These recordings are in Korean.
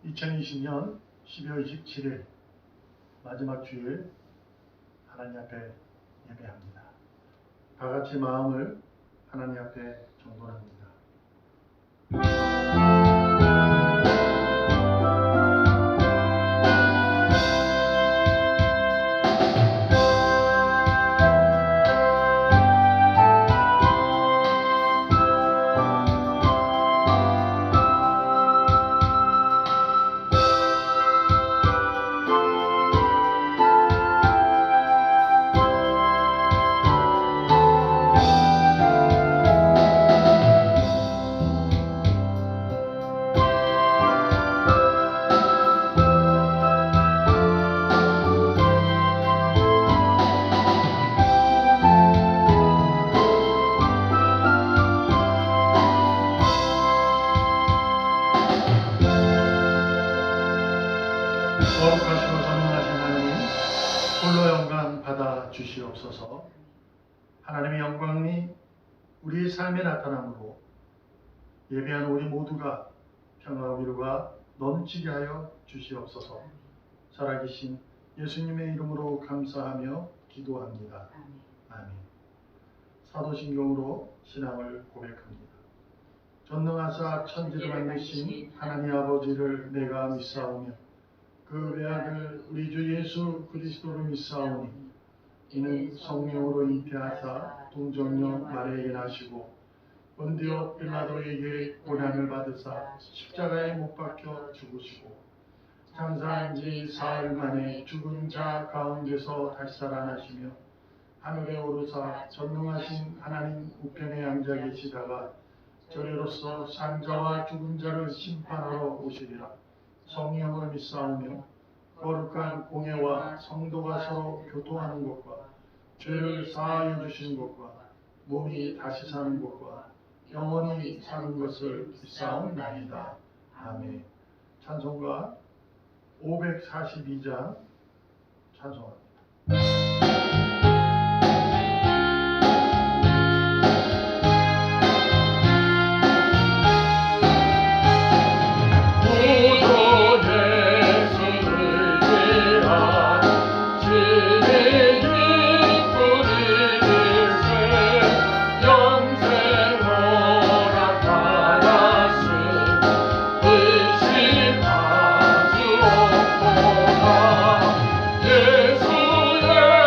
2020년 12월 27일 마지막 주일 하나님 앞에 예배합니다. 다 같이 마음을 하나님 앞에 정돈합니다. 거룩하시고 전능하신 하나님, 홀로 영광 받아 주시옵소서. 하나님의 영광이 우리의 삶에 나타남으로 예배하는 우리 모두가 평화와 위로가 넘치게 하여 주시옵소서. 살아계신 예수님의 이름으로 감사하며 기도합니다. 아멘. 사도신경으로 신앙을 고백합니다. 전능하사 천지를 만드신 하나님 아버지를 내가 믿사오며 그 외아들 우리 주 예수 그리스도를 믿사오니 이는 성령으로 잉태하사 동정녀 마리아에게 나시고 본디오 빌라도에게 고난을 받으사 십자가에 못 박혀 죽으시고 장사한 지 사흘 만에 죽은 자 가운데서 다시 살아나시며 하늘에 오르사 전능하신 하나님 우편에 앉아 계시다가 저리로서 산자와 죽은 자를 심판하러 오시리라. 성령을 믿사오며 거룩한 공예와 성도가 서로 교통하는 것과 죄를 사하여 주시는 것과 몸이 다시 사는 것과 영원히 사는 것을 믿사옵나이다. 아멘. 찬송가 542장 찬송합니다. 예수의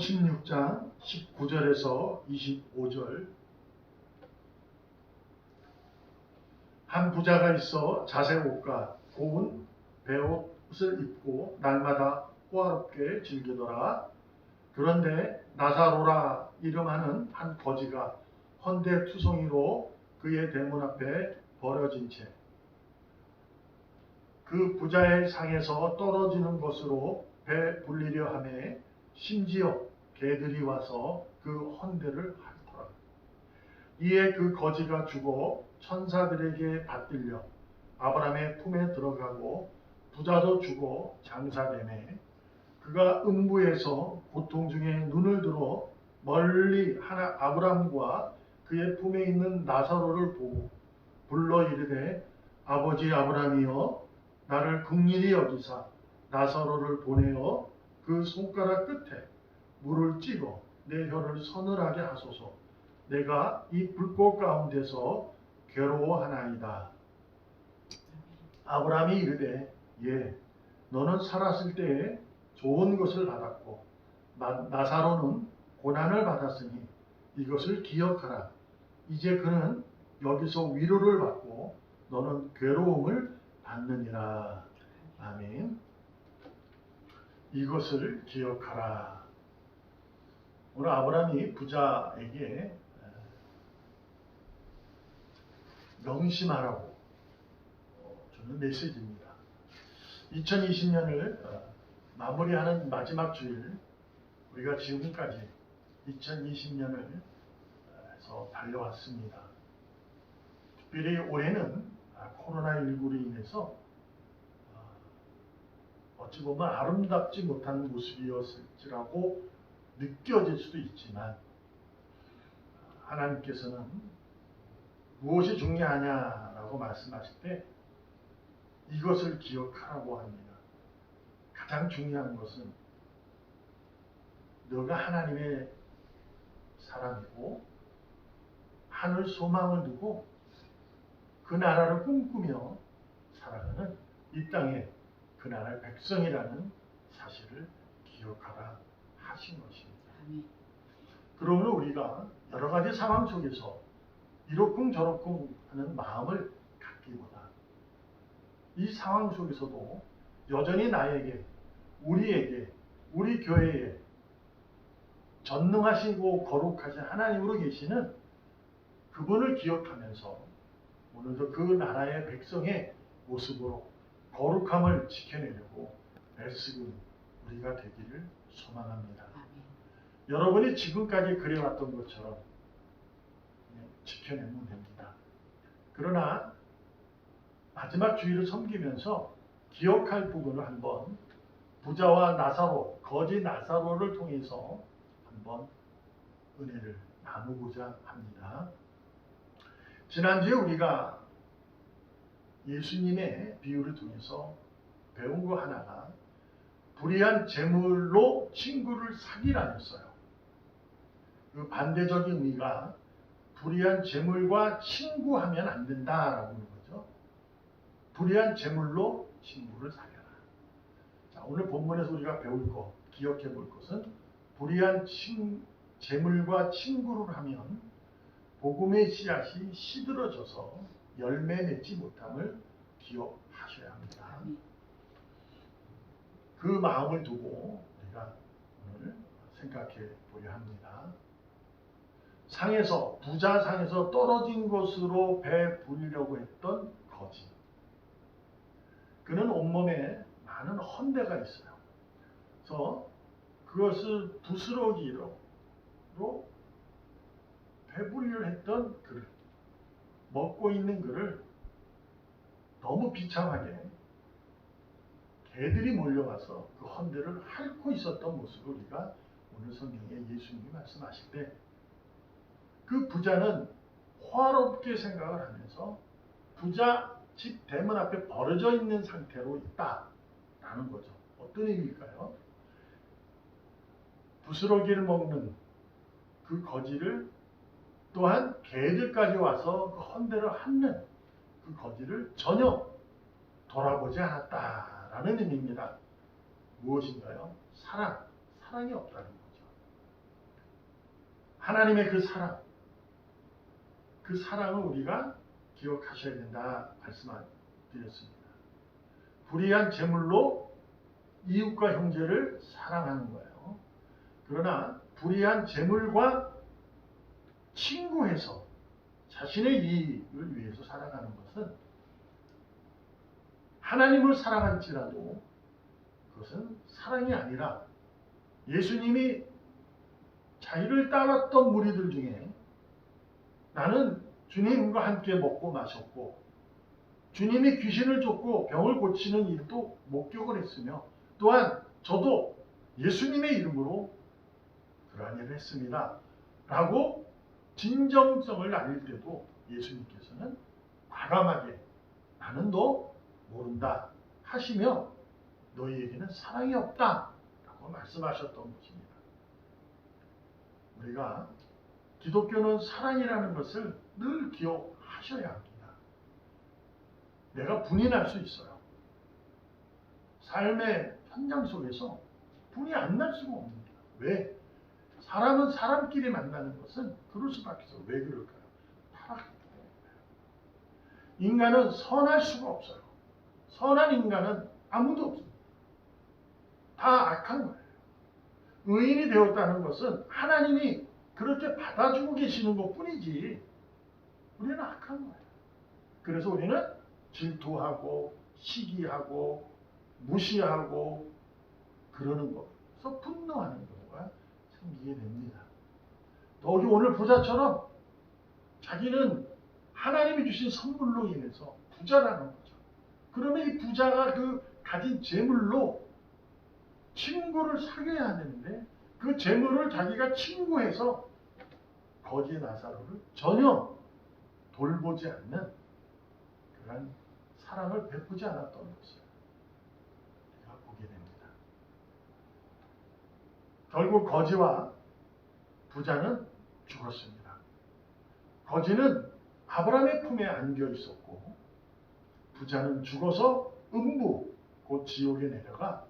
16장 19절에서 25절. 한 부자가 있어 자색 옷과 고운 베옷을 입고 날마다 호화롭게 즐기더라. 그런데 나사로라 이름하는 한 거지가 헌데투성이로 그의 대문 앞에 버려진 채 그 부자의 상에서 떨어지는 것으로 배불리려 하매 심지어 개들이 와서 그 헌데를 핥더라. 이에 그 거지가 죽어 천사들에게 받들려 아브라함의 품에 들어가고 부자도 죽어 장사되매 그가 음부에서 고통 중에 눈을 들어 멀리 아브라함과 그의 품에 있는 나사로를 보고 불러 이르되 아버지 아브라함이여 나를 긍휼히 여기사 나사로를 보내어 그 손가락 끝에 물을 찍어 내 혀를 서늘하게 하소서. 내가 이 불꽃 가운데서 괴로워하나이다. 아브라함이 이르되 예, 너는 살았을 때에 좋은 것을 받았고 나사로는 고난을 받았으니 이것을 기억하라. 이제 그는 여기서 위로를 받고 너는 괴로움을 받느니라. 아멘. 이것을 기억하라. 오늘 아브라함이 부자에게 명심하라고 주는 메시지입니다. 2020년을 마무리하는 마지막 주일, 우리가 지금까지 2020년을 해서 달려왔습니다. 특별히 올해는 코로나19로 인해서 어찌 보면 아름답지 못한 모습이었을지라고 느껴질 수도 있지만 하나님께서는 무엇이 중요하냐라고 말씀하실 때 이것을 기억하라고 합니다. 가장 중요한 것은 너가 하나님의 사람이고 하늘 소망을 두고 그 나라를 꿈꾸며 살아가는 이 땅의 그 나라의 백성이라는 사실을 기억하라 하신 것입니다. 그러므로 우리가 여러 가지 상황 속에서 이러쿵저러쿵 하는 마음을 갖기보다 이 상황 속에서도 여전히 나에게, 우리에게, 우리 교회에 전능하시고 거룩하신 하나님으로 계시는 그분을 기억하면서 오늘도 그 나라의 백성의 모습으로 거룩함을 지켜내려고 애쓰는 우리가 되기를 소망합니다. 여러분이 지금까지 그래왔던 것처럼 지켜내면 됩니다. 그러나 마지막 주일을 섬기면서 기억할 부분을 한번 부자와 나사로, 거지 나사로를 통해서 한번 은혜를 나누고자 합니다. 지난주에 우리가 예수님의 비유를 통해서 배운 거 하나가 불의한 재물로 친구를 사기라였어요. 그 반대적인 의미가 불의한 재물과 친구하면 안 된다라고 하는 거죠. 불의한 재물로 친구를 사겨라. 자, 오늘 본문에서 우리가 배울 것, 기억해 볼 것은 불의한 재물과 친구를 하면 복음의 씨앗이 시들어져서 열매 맺지 못함을 기억하셔야 합니다. 그 마음을 두고 우리가 오늘 생각해 보려 합니다. 부자 상에서 떨어진 것으로 배부리려고 했던 거지. 그는 온몸에 많은 헌대가 있어요. 그래서 그것을 부스러기로 배부리려 했던 그를, 먹고 있는 그를 너무 비참하게 개들이 몰려와서 그 헌대를 핥고 있었던 모습을 우리가 오늘 성경에 예수님이 말씀하실 때 그 부자는 화롭게 생각을 하면서 부자 집 대문 앞에 버려져 있는 상태로 있다라는 거죠. 어떤 의미일까요? 부스러기를 먹는 그 거지를 또한 개들까지 와서 그 헌대를 핥는 그 거지를 전혀 돌아보지 않았다라는 의미입니다. 무엇인가요? 사랑이 없다는 거죠. 하나님의 그 사랑, 그 사랑을 우리가 기억하셔야 된다 말씀드렸습니다. 불의한 재물로 이웃과 형제를 사랑하는 거예요. 그러나 불의한 재물과 친구해서 자신의 이익을 위해서 살아가는 것은 하나님을 사랑할지라도 그것은 사랑이 아니라 예수님이 자기를 따랐던 무리들 중에 나는 주님과 함께 먹고 마셨고 주님이 귀신을 쫓고 병을 고치는 일도 목격을 했으며 또한 저도 예수님의 이름으로 그러한 일을 했습니다. 라고 진정성을 알릴 때도 예수님께서는 과감하게 나는 너 모른다 하시며 너희에게는 사랑이 없다 라고 말씀하셨던 것입니다. 우리가 기독교는 사랑이라는 것을 늘 기억하셔야 합니다. 내가 분이 날 수 있어요. 삶의 현장 속에서 분이 안 날 수가 없습니다. 왜? 사람은 사람끼리 만나는 것은 그럴 수밖에 없어요. 왜 그럴까요? 타락했기 때문에. 인간은 선할 수가 없어요. 선한 인간은 아무도 없습니다. 다 악한 거예요. 의인이 되었다는 것은 하나님이 그렇게 받아주고 계시는 것 뿐이지 우리는 악한 거예요. 그래서 우리는 질투하고 시기하고 무시하고 그러는 것에서 분노하는 경우가 생기게 됩니다. 더욱이 오늘 부자처럼 자기는 하나님이 주신 선물로 인해서 부자라는 거죠. 그러면 이 부자가 그 가진 재물로 친구를 사귀어야 되는데 그 재물을 자기가 친구해서 거지 나사로를 전혀 돌보지 않는 그런 사랑을 베푸지 않았던 것을 우리가 보게 됩니다. 결국 거지와 부자는 죽었습니다. 거지는 아브라함의 품에 안겨 있었고 부자는 죽어서 음부 곧 지옥에 내려가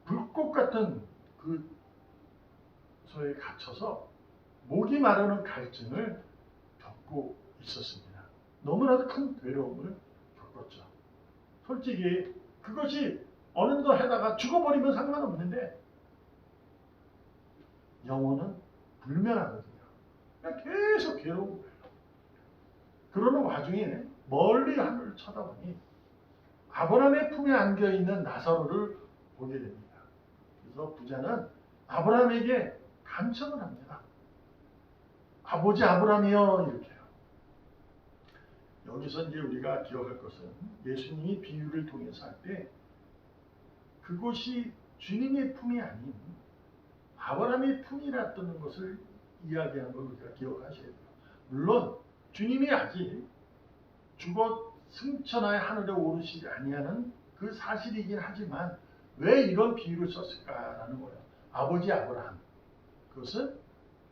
불꽃 같은 그 소에 갇혀서 목이 마르는 갈증을 겪고 있었습니다. 너무나도 큰 괴로움을 겪었죠. 솔직히 그것이 어느덧 해다가 죽어버리면 상관없는데 영혼은 불면하거든요. 그냥 계속 괴로운 거예요. 그러는 와중에 멀리 하늘을 쳐다보니 아브라함의 품에 안겨있는 나사로를 보게 됩니다. 그래서 부자는 아브라함에게 간청을 합니다. 아버지 아브라함이여 이렇게요. 여기서 이제 우리가 기억할 것은 예수님이 비유를 통해서 할 때 그것이 주님의 품이 아닌 아브라함의 품이라는 것을 이야기하는 걸 우리가 기억하셔야 돼요. 물론 주님이 아직 죽어 승천하여 하늘에 오르시지 아니하는 그 사실이긴 하지만 왜 이런 비유를 썼을까라는 거예요. 아버지 아브라함. 그것은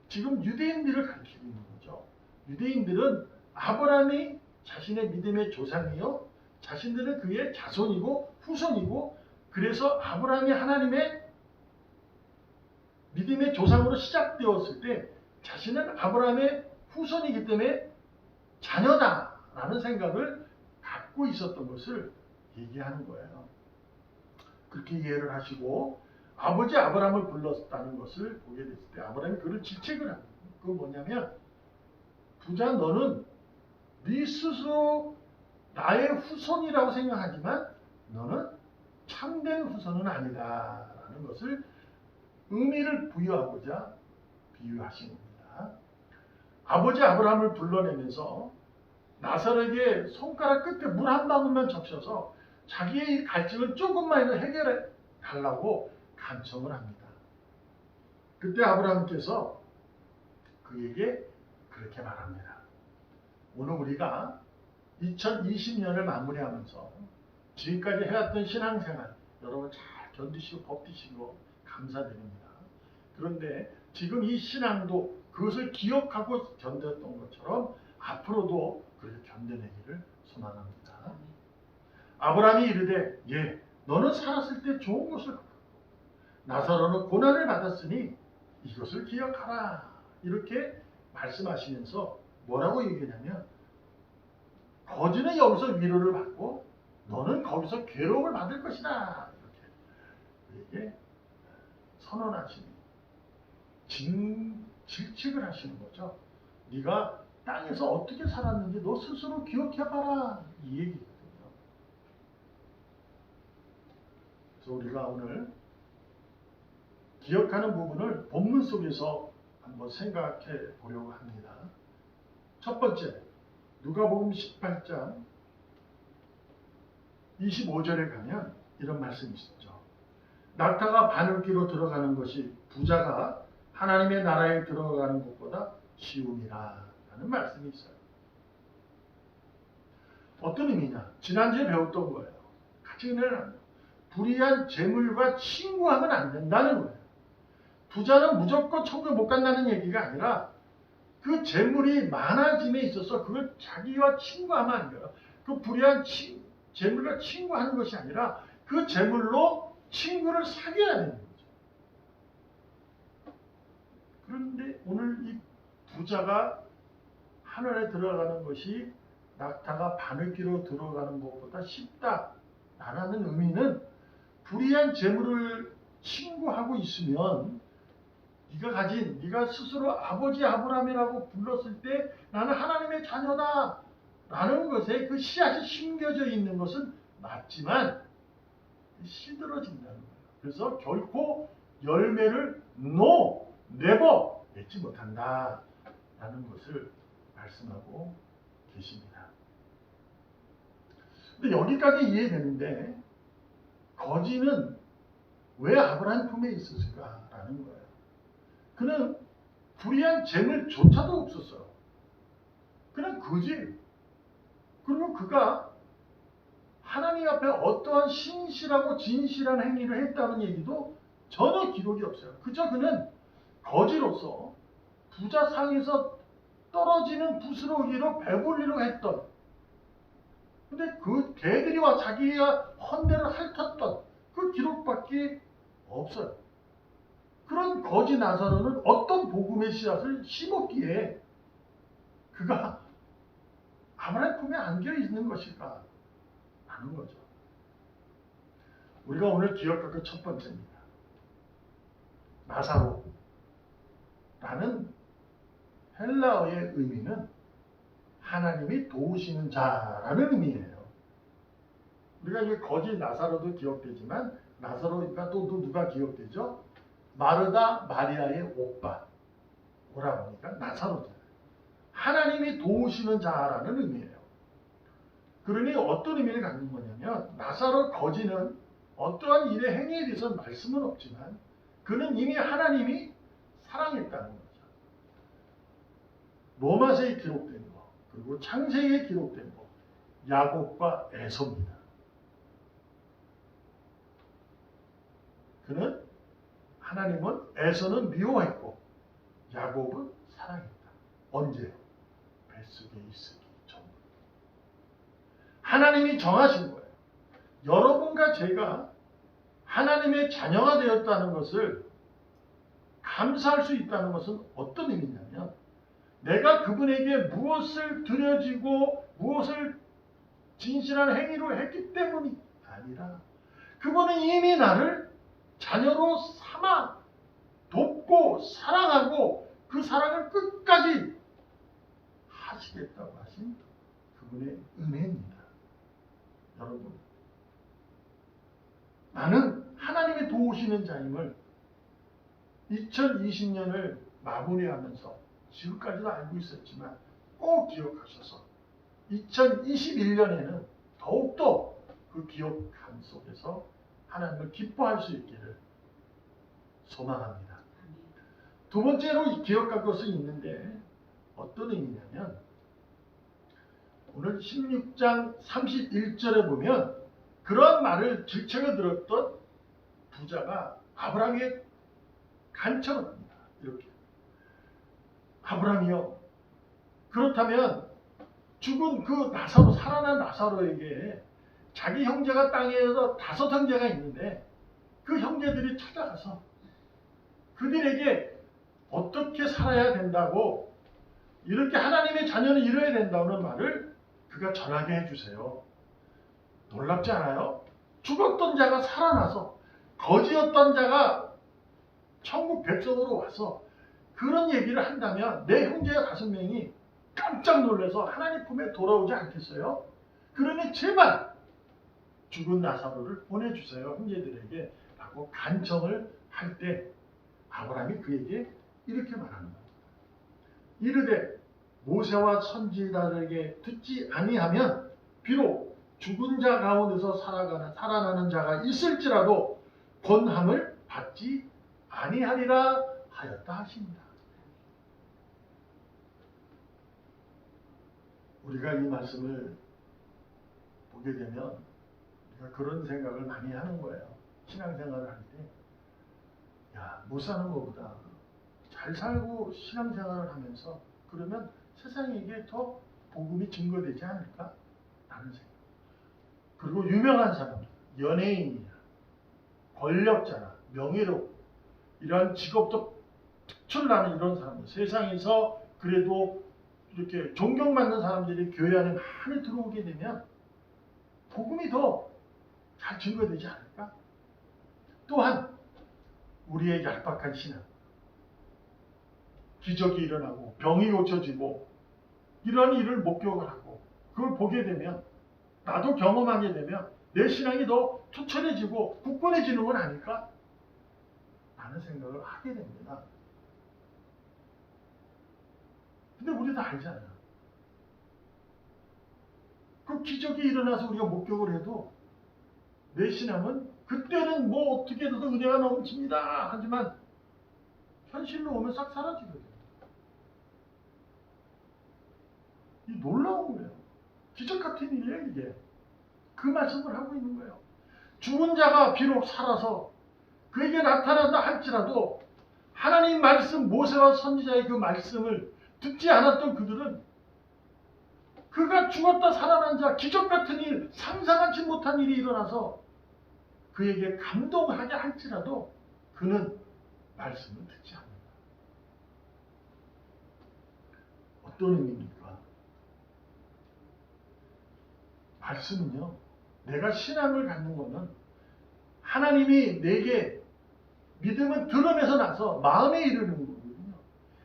지금 유대인들을 가리키고 있는 거죠. 유대인들은 아브라함이 자신의 믿음의 조상이요. 자신들은 그의 자손이고 후손이고 그래서 아브라함이 하나님의 믿음의 조상으로 시작되었을 때 자신은 아브라함의 후손이기 때문에 자녀다라는 생각을 갖고 있었던 것을 얘기하는 거예요. 그렇게 이해를 하시고 아버지 아브라함을 불렀다는 것을 보게 됐을 때 아브라함이 그를 질책을 합니다. 그건 뭐냐면 부자 너는 네 스스로 나의 후손이라고 생각하지만 너는 참된 후손은 아니다라는 것을 의미를 부여하고자 비유하신 겁니다. 아버지 아브라함을 불러내면서 나사로에게 손가락 끝에 물 한 방울만 적셔서 자기의 갈증을 조금만 해결해 달라고 간청을 합니다. 그때 아브라함께서 그에게 그렇게 말합니다. 오늘 우리가 2020년을 마무리하면서 지금까지 해왔던 신앙생활 여러분 잘 견디시고 버티시고 감사드립니다. 그런데 지금 이 신앙도 그것을 기억하고 견뎠던 것처럼 앞으로도 그렇게 견뎌내기를 소망합니다. 아브라함이 이르되 예 너는 살았을 때 좋은 것을 받았고 나사로는 고난을 받았으니 이것을 기억하라. 이렇게 말씀하시면서 뭐라고 얘기하냐면 거지는 여기서 위로를 받고 너는 거기서 괴로움을 받을 것이다. 이렇게 우리에게 선언하시는 질책을 하시는 거죠. 네가 땅에서 어떻게 살았는지 너 스스로 기억해봐라. 이 얘기거든요. 그래서 우리가 오늘 기억하는 부분을 본문 속에서 한번 생각해 보려고 합니다. 첫 번째, 누가복음 18장 25절에 가면 이런 말씀이 있죠. 낙타가 바늘귀로 들어가는 것이 부자가 하나님의 나라에 들어가는 것보다 쉬움이라 라는 말씀이 있어요. 어떤 의미냐? 지난주에 배웠던 거예요. 같이 은혜를 합니다. 불의한 재물과 친구하면 안 된다는 거예요. 부자는 무조건 천국에 못 간다는 얘기가 아니라 그 재물이 많아짐에 있어서 그걸 자기와 친구하면 안 돼요. 그 불의한 재물과 친구하는 것이 아니라 그 재물로 친구를 사귀어야 되는 거죠. 그런데 오늘 이 부자가 하늘에 들어가는 것이 낙타가 바늘귀로 들어가는 것보다 쉽다라는 의미는 불의한 재물을 친구하고 있으면 네가 스스로 아버지 아브라함이라고 불렀을 때 나는 하나님의 자녀다 라는 것에 그 씨앗이 심겨져 있는 것은 맞지만 시들어진다는 거예요. 그래서 결코 열매를 never 맺지 못한다 라는 것을 말씀하고 계십니다. 근데 여기까지 이해되는데 거지는 왜 아브라함 품에 있었을까 라는 거예요. 그는 불의한 재물조차도 없었어요. 그냥 거지. 그리고 그가 하나님 앞에 어떠한 신실하고 진실한 행위를 했다는 얘기도 전혀 기록이 없어요. 그저 그는 거지로서 부자 상에서 떨어지는 부스러기로 배불리로 했던, 근데 그 개들이 와 자기가 헌대를 핥았던 그 기록밖에 없어요. 그런 거지 나사로는 어떤 복음의 씨앗을 심었기에 그가 아브라함 품에 안겨 있는 것일까 하는 거죠. 우리가 오늘 기억할 것 첫 번째입니다. 나사로라는 헬라어의 의미는 하나님이 도우시는 자라는 의미예요. 우리가 이게 거지 나사로도 기억되지만 나사로가 또 누가 기억되죠? 마르다 마리아의 오빠 오라버니까 나사로잖아요. 하나님이 도우시는 자라는 의미예요. 그러니 어떤 의미를 갖는 거냐면 나사로 거지는 어떠한 일의 행위에 대해서 말씀은 없지만 그는 이미 하나님이 사랑했다는 거죠. 로마서에 기록된 거 그리고 창세기에 기록된 거 야곱과 에서입니다. 그는 하나님은 에서는 미워했고 야곱은 사랑했다. 언제요? 뱃속에 있으기 전. 하나님이 정하신 거예요. 여러분과 제가 하나님의 자녀가 되었다는 것을 감사할 수 있다는 것은 어떤 의미냐면 내가 그분에게 무엇을 드려지고 무엇을 진실한 행위로 했기 때문이 아니라 그분은 이미 나를 자녀로 삼아 돕고 사랑하고 그 사랑을 끝까지 하시겠다고 하신 그분의 은혜입니다. 여러분, 나는 하나님의 도우시는 자임을 2020년을 마무리하면서 지금까지도 알고 있었지만 꼭 기억하셔서 2021년에는 더욱더 그 기억함 속에서 하나님을 기뻐할 수 있기를 소망합니다. 두 번째로 기억할 것은 있는데 어떤 의미냐면 오늘 16장 31절에 보면 그런 말을 질책을 들었던 부자가 아브라함에게 간청을 합니다. 이렇게 아브라함이요, 그렇다면 죽은 그 나사로 살아난 나사로에게 자기 형제가 땅에서 5 형제가 있는데 그 형제들이 찾아가서 그들에게 어떻게 살아야 된다고, 이렇게 하나님의 자녀는 이뤄야 된다는 말을 그가 전하게 해주세요. 놀랍지 않아요? 죽었던 자가 살아나서, 거지였던 자가 천국 백성으로 와서 그런 얘기를 한다면 내 형제가 5명이 깜짝 놀라서 하나님 품에 돌아오지 않겠어요? 그러니 제발 죽은 나사로를 보내주세요, 형제들에게 라고 간청을 할 때 아브라함이 그에게 이렇게 말하는 거예요. 이르되 모세와 선지자들에게 듣지 아니하면 비록 죽은 자 가운데서 살아나는 자가 있을지라도 권함을 받지 아니하리라 하였다 하십니다. 우리가 이 말씀을 보게 되면 우리가 그런 생각을 많이 하는 거예요. 신앙생활을 할 때, 야, 못 사는 것보다 잘 살고 신앙생활을 하면서 그러면 세상에게 더 복음이 증거되지 않을까? 라는 생각. 그리고 유명한 사람, 연예인이나 권력자나 명예롭고 이러한 직업도 특출나는 이런 사람들, 세상에서 그래도 이렇게 존경받는 사람들이 교회 안에 많이 들어오게 되면 복음이 더 잘 증거되지 않을까? 또한 우리의 얄팍한 신앙, 기적이 일어나고 병이 고쳐지고 이러한 일을 목격을 하고 그걸 보게 되면, 나도 경험하게 되면 내 신앙이 더 투철해지고 굳건해지는 건 아닐까? 라는 생각을 하게 됩니다. 근데 우리도 알잖아요. 그 기적이 일어나서 우리가 목격을 해도 내 신앙은 그때는 뭐 어떻게 해도 은혜가 넘칩니다 하지만 현실로 오면 싹 사라지거든요. 이 놀라운 거예요. 기적 같은 일이에요, 이게. 그 말씀을 하고 있는 거예요. 죽은 자가 비록 살아서 그에게 나타난다 할지라도 하나님 말씀, 모세와 선지자의 그 말씀을 듣지 않았던 그들은 그가 죽었다 살아난 자, 기적 같은 일, 상상하지 못한 일이 일어나서 그에게 감동하게 할지라도 그는 말씀을 듣지 않는다. 어떤 의미입니까? 말씀은요, 내가 신앙을 갖는 것은 하나님이 내게 믿음은 들음에서 나서 마음에 이르는 거거든요.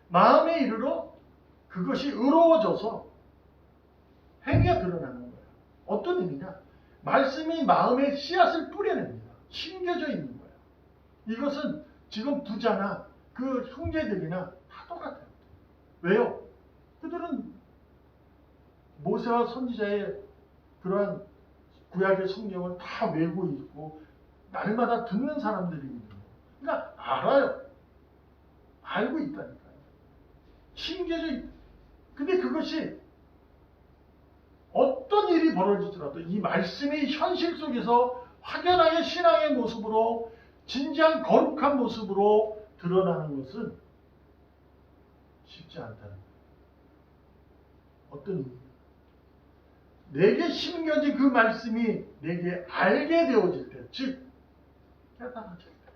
마음에 이르러 그것이 의로워져서 행위가 드러나는 거예요. 어떤 의미냐? 말씀이 마음에 씨앗을 뿌려냅니다. 심겨져 있는 거예요. 이것은 지금 부자나 그 형제들이나 다 똑같아요. 왜요? 그들은 모세와 선지자의 그러한 구약의 성경을 다 외우고 있고 날마다 듣는 사람들이거든요. 그러니까 알아요. 알고 있다니까요. 심겨져 있다. 근데 그것이 어떤 일이 벌어지더라도 이 말씀이 현실 속에서 확연하게 신앙의 모습으로, 진지한 거룩한 모습으로 드러나는 것은 쉽지 않다는 거예요. 어떤 의미? 내게 심겨진 그 말씀이 내게 알게 되어질 때, 즉 깨달아질 때,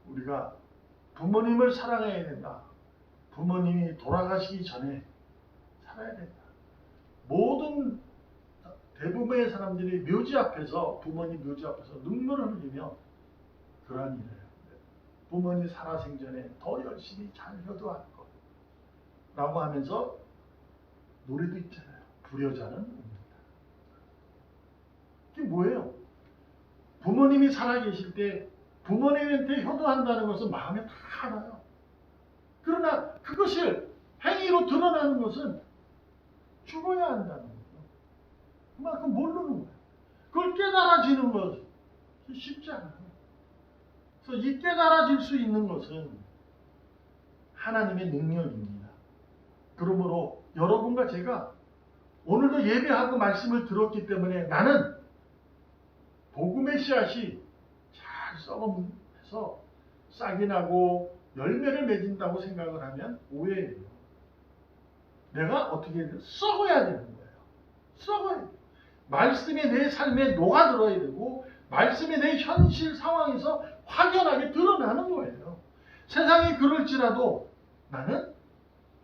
우리가 부모님을 사랑해야 된다. 부모님이 돌아가시기 전에 살아야 된다. 모든 대부분의 사람들이 묘지 앞에서, 부모님 묘지 앞에서 눈물을 흘리며 그러한 일을 해요. 부모님 살아생전에 더 열심히 잘 효도할 것 라고 하면서 노래도 있잖아요. 불효자는 옵니다. 이게 뭐예요? 부모님이 살아계실 때 부모님한테 효도한다는 것은 마음에 다 알아요. 그러나 그것을 행위로 드러나는 것은 죽어야 한다는 거죠. 그만큼 모르는 거예요. 그걸 깨달아지는 것이 쉽지 않아요. 그래서 이 깨달아질 수 있는 것은 하나님의 능력입니다. 그러므로 여러분과 제가 오늘도 예배하고 말씀을 들었기 때문에 나는 복음의 씨앗이 잘 썩어서 싹이 나고 열매를 맺는다고 생각을 하면 오해예요. 내가 어떻게 해야 돼요? 썩어야 되는 거예요. 썩어야 돼요. 말씀이 내 삶에 녹아들어야 되고 말씀이 내 현실 상황에서 확연하게 드러나는 거예요. 세상이 그럴지라도 나는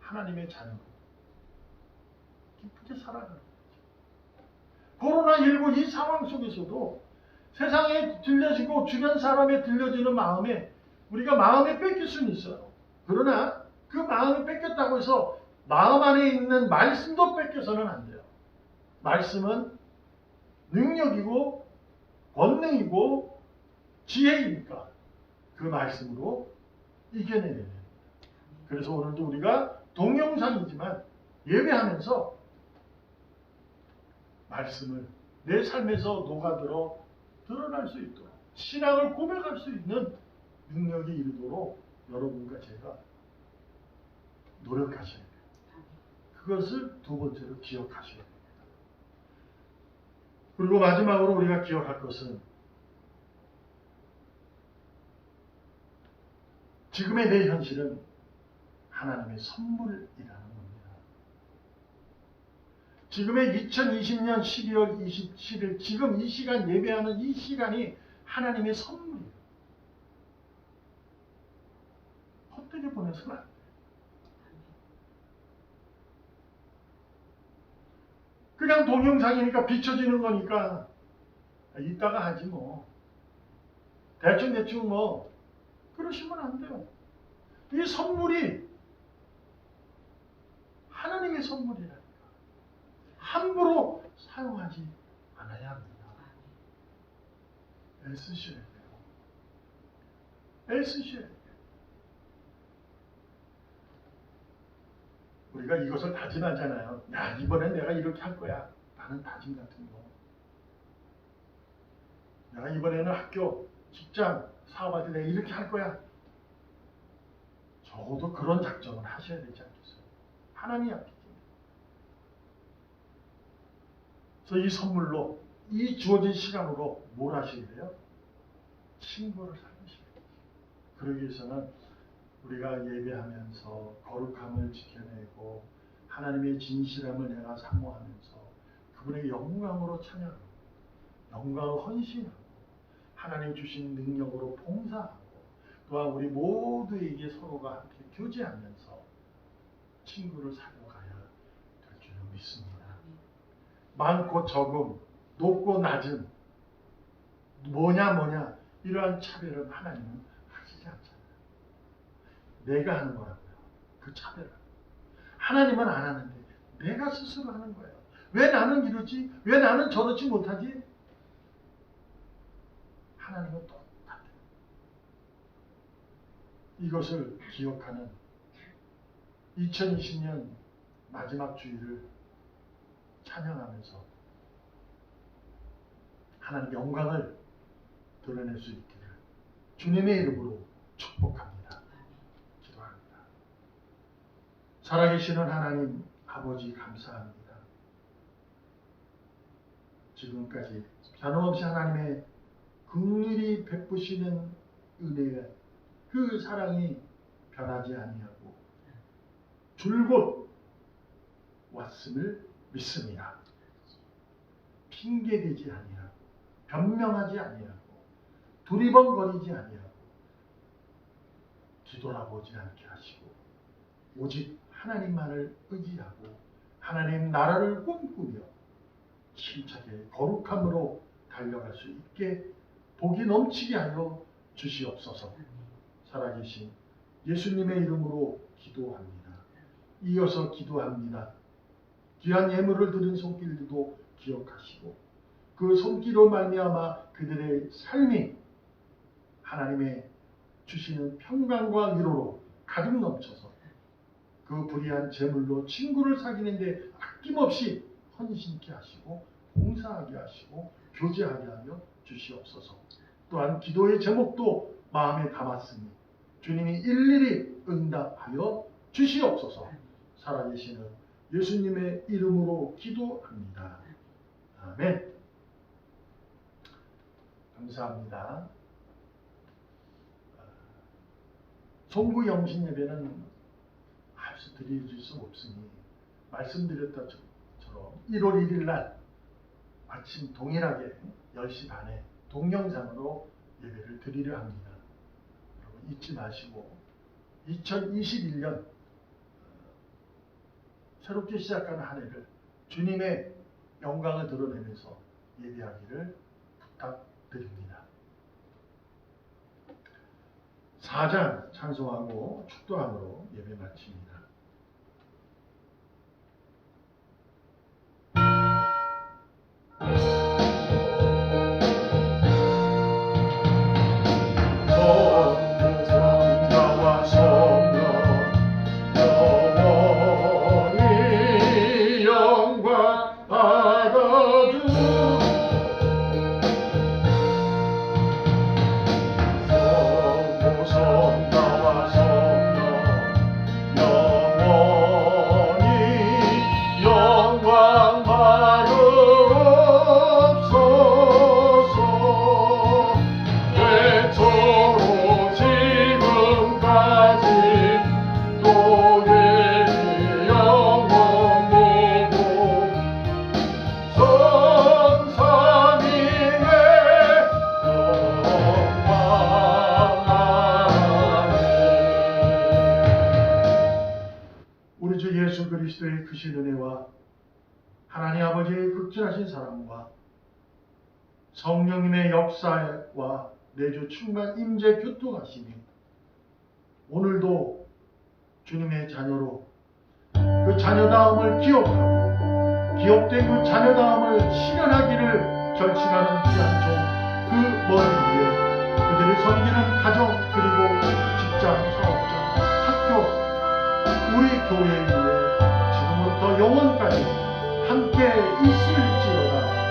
하나님의 자녀로 기쁘게 살아가는 거죠. 코로나19 이 상황 속에서도 세상에 들려지고 주변 사람에 들려지는 마음에 우리가 마음에 뺏길 수는 있어요. 그러나 그 마음이 뺏겼다고 해서 마음 안에 있는 말씀도 뺏겨서는 안 돼요. 말씀은 능력이고 권능이고 지혜이니까 그 말씀으로 이겨내야 됩니다. 그래서 오늘도 우리가 동영상이지만 예배하면서 말씀을 내 삶에서 녹아들어 드러날 수 있도록 신앙을 고백할 수 있는 능력이 이르도록 여러분과 제가 노력하셔야 돼요. 그것을 두 번째로 기억하셔야 됩니다. 그리고 마지막으로 우리가 기억할 것은 지금의 내 현실은 하나님의 선물이라는 겁니다. 지금의 2020년 12월 27일 지금 이 시간 예배하는 이 시간이 하나님의 선물이에요. 헛되게 보내서는 안 돼요. 그냥 동영상이니까 비춰지는 거니까 이따가 하지 뭐. 대충 뭐 그러시면 안 돼요. 이 선물이 하나님의 선물이라니까. 함부로 사용하지 않아야 합니다. 애쓰셔야 돼요. 애쓰셔야 돼요. 우리가 이것을 다짐하잖아요. 야, 이번엔 내가 이렇게 할 거야. 라는 다짐 같은 거. 내가 이번에는 학교, 직장, 사업할 때 내가 이렇게 할 거야. 적어도 그런 작정을 하셔야 되지 않겠어요? 하나님이 앞이죠. 그래서 이 선물로, 이 주어진 시간으로 뭘 하셔야 돼요? 친구를 사귀셔야 돼요. 그러기 위해서는 우리가 예배하면서 거룩함을 지켜내고 하나님의 진실함을 내가 사모하면서 그분의 영광으로 찬양하고 영광으로 헌신하고 하나님 주신 능력으로 봉사하고 또한 우리 모두에게 서로가 함께 교제하면서 친구를 사귀어가야 될 줄 믿습니다. 많고 적음, 높고 낮음, 뭐냐 이러한 차별은 하나님은 하시지 않잖아요. 내가 하는 거라고요. 그 차별을. 하나님은 안 하는데 내가 스스로 하는 거예요. 왜 나는 이러지? 왜 나는 저러지 못하지? 하나님은 똑같아요. 이것을 기억하는 2020년 마지막 주일을 찬양하면서 하나님 영광을 드러낼 수 있기를 주님의 이름으로 축복합니다. 기도합니다. 살아계시는 하나님 아버지 감사합니다. 지금까지 변함없이 하나님의 긍휼히 베푸시는 은혜가 그 사랑이 변하지 아니하고 줄곧 왔음을 믿습니다. 핑계대지 아니하고 변명하지 아니하고 두리번거리지 아니하고 뒤돌아보지 않게 하시고 오직 하나님만을 의지하고 하나님 나라를 꿈꾸며 힘차게 거룩함으로 달려갈 수 있게 복이 넘치게 하여 주시옵소서. 살아계신 예수님의 이름으로 기도합니다. 이어서 기도합니다. 귀한 예물을 드린 손길도 기억하시고 그 손길로 말미암아 그들의 삶이 하나님의 주시는 평강과 위로로 가득 넘쳐서 그 불의한 재물로 친구를 사귀는데 아낌없이 헌신케 하시고 봉사하게 하시고 교제하게 하며 주시옵소서. 또한 기도의 제목도 마음에 담았으니 주님이 일일이 응답하여 주시옵소서. 살아계시는 예수님의 이름으로 기도합니다. 아멘. 감사합니다. 송구 영신 예배는 할 수 드릴 수 없으니 말씀드렸다처럼 1월 1일 날 아침 동일하게 10시 반에 동영상으로 예배를 드리려 합니다. 여러분 잊지 마시고 2021년 새롭게 시작하는 한 해를 주님의 영광을 드러내면서 예배하기를 부탁드립니다. 4장 찬송하고 축도함으로 예배 마칩니다. 우리 주 예수 그리스도의 크신 은혜와 하나님 아버지의 극진하신 사랑과 성령님의 역사와 내주 충만 임재 교통하심이 오늘도 주님의 자녀로 그 자녀다움을 기억하고 기억된 그 자녀다움을 실현하기를 결심하는 귀한 종 그 머리 위에 그들을 섬기는 가정 그리고 직장, 사업장, 학교 우리 교회 위에 지금부터 영원까지 함께 있을지어다.